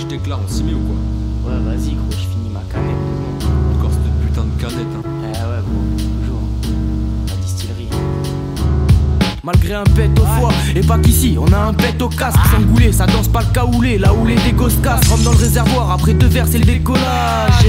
je t'éclaire, on s'y met ou quoi? Ouais, vas-y, gros, je finis ma canette 2 secondes. Encore cette putain de canette, hein. Eh ouais, gros, toujours. La distillerie. Malgré un pet au foie, et pas qu'ici, on a un pet au casque. S'engouler, ça danse pas le caoulé, là où les dégos se cassent. Rentre dans le réservoir, après 2 verres, c'est le décollage.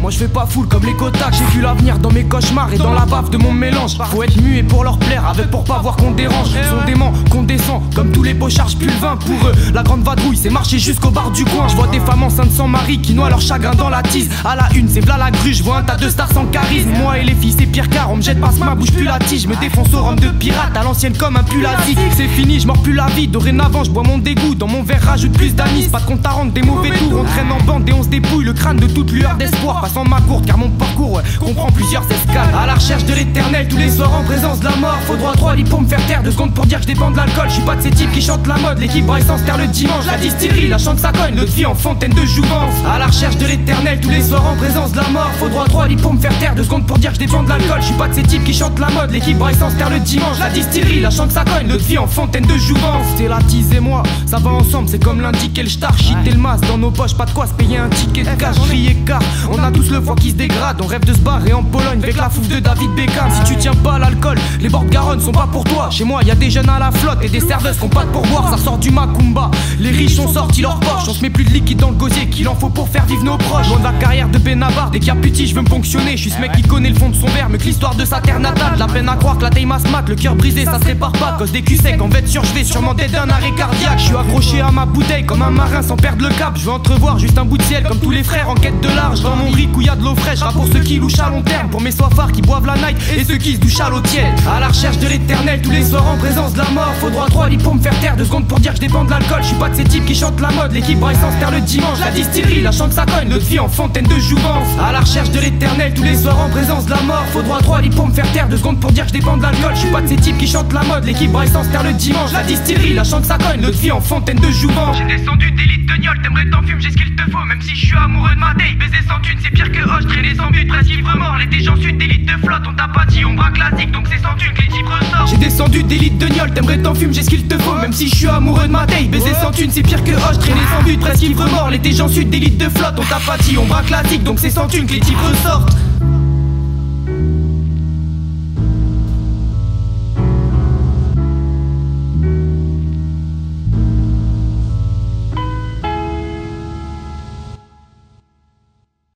Moi je fais pas full comme les Kotak, j'ai vu l'avenir dans mes cauchemars et dans la baffe de mon mélange. Faut être muet pour leur plaire, avec pour pas voir qu'on dérange. Sont dément, qu'on descend, comme tous les pochards, plus le vin pour eux. La grande vadrouille, c'est marcher jusqu'au bar du coin. Je vois des femmes enceintes sans mari qui noient leur chagrin dans la tise. À la une, c'est v'là la grue, je vois un tas de stars sans charisme. Moi et les filles, c'est pire car on me jette pas ma bouche plus la tige. Je me défonce au rhum de pirate, à l'ancienne comme un pull asique. C'est fini, je mords plus la vie, dorénavant je bois mon dégoût. Dans mon verre rajoute plus d'anis, pas de compte à rendre, des mauvais tours. On traîne en bande et on se dépouille, le crâne de toute lueur d'espoir. Passant ma courte car mon parcours comprend plusieurs escales. À la recherche de l'éternel, tous les soirs en présence de la mort. Faut droit 3 lits pour me faire taire, 2 secondes pour dire que je dépends de l'alcool. Je suis pas de ces types qui chantent la mode, l'équipe braille sans se taire le dimanche. La distillerie, la chante ça cogne, notre vie en fontaine de jouvence. À la recherche de l'éternel, tous les soirs en présence de la mort. Faut droit 3 lits pour me faire taire, 2 secondes pour dire que je dépends de l'alcool. Je suis pas de ces types qui chantent la mode, l'équipe braille sans se taire le dimanche. La distillerie, la chante ça cogne, notre vie en fontaine de jouvence. C'est la tise et moi, ça va ensemble, c'est comme l'indique et le star. Shit et le masque dans nos poches, pas de quoi se payer un ticket de cash. Crie écart, on a tous le foie qui se dégrade. On rêve de se barrer en Pologne avec la fouffe de David Beckham. Si tu tiens pas à l'alcool, les bords de Garonne sont pas pour toi. Chez moi y a des jeunes à la flotte et des serveuses qu'on pas de pourboire. Ça sort du Macumba, les riches ont sorti leur poche. On se met plus de liquide dans le gosier qu'il en faut pour faire vivre nos proches. Loin de la carrière de Benabar, dès qu'il y a petit je veux me ponctionner. Je suis ce mec qui connaît le fond de son verre, mais que l'histoire de sa terre natale. La peine à croire que la taille masse mat, le cœur brisé ça se répare pas. Cause des culs secs en vête sur je vais sûrement d'être d'un arrêt cardiaque. Je suis accroché à ma bouteille comme un marin sans perdre le cap. Je veux entrevoir juste un bout de ciel comme tous les frères en quête de large. Dans mon riz où y a de l'eau fraîche, pour ceux qui louchent à long terme. Pour mes soifards qui boivent la night et ceux qui se douchent à l'eau tiède. À la recherche de l'éternel, tous les soirs en présence de la mort. Faut droit 3 lits pour me faire taire, 2 secondes pour dire que je dépends de l'alcool. Je suis pas de ces types qui chantent la mode, l'équipe braille sans se taire le dimanche. La distillerie, la chante ça cogne, notre vie en fontaine de jouvence. À la recherche de l'éternel, tous les soirs en présence de la mort. Faut droit 3 lits pour me faire taire, 2 secondes pour dire que je dépends de l'alcool. Je suis pas de ces types qui chantent la mode, l'équipe braille sans se taire le dimanche. La distillerie, la chante ça cogne, notre vie en fontaine de jouvence. J'ai descendu des litres de gnôle, t'aimerais t'en fumer, j'ai ce qu'il te faut. Même si je suis amoureux de ma day, baiser sans thune, c'est pire que hoche, traîner sans but, presque ivre mort. L'été j'en suis des litres de flotte, on t'a pas dit, on braque classique, donc c'est sans thune que les types ressortent. J'ai descendu des litres de gnôle, t'aimerais t'en fumer, j'ai ce qu'il te faut. Même si je suis amoureux de ma day, baiser sans thune, c'est pire que hoche, traîner sans but, presque ivre mort. L'été j'en suis des litres de flotte, on t'a pas dit, on braque classique, donc c'est sans thune que les types ressortent.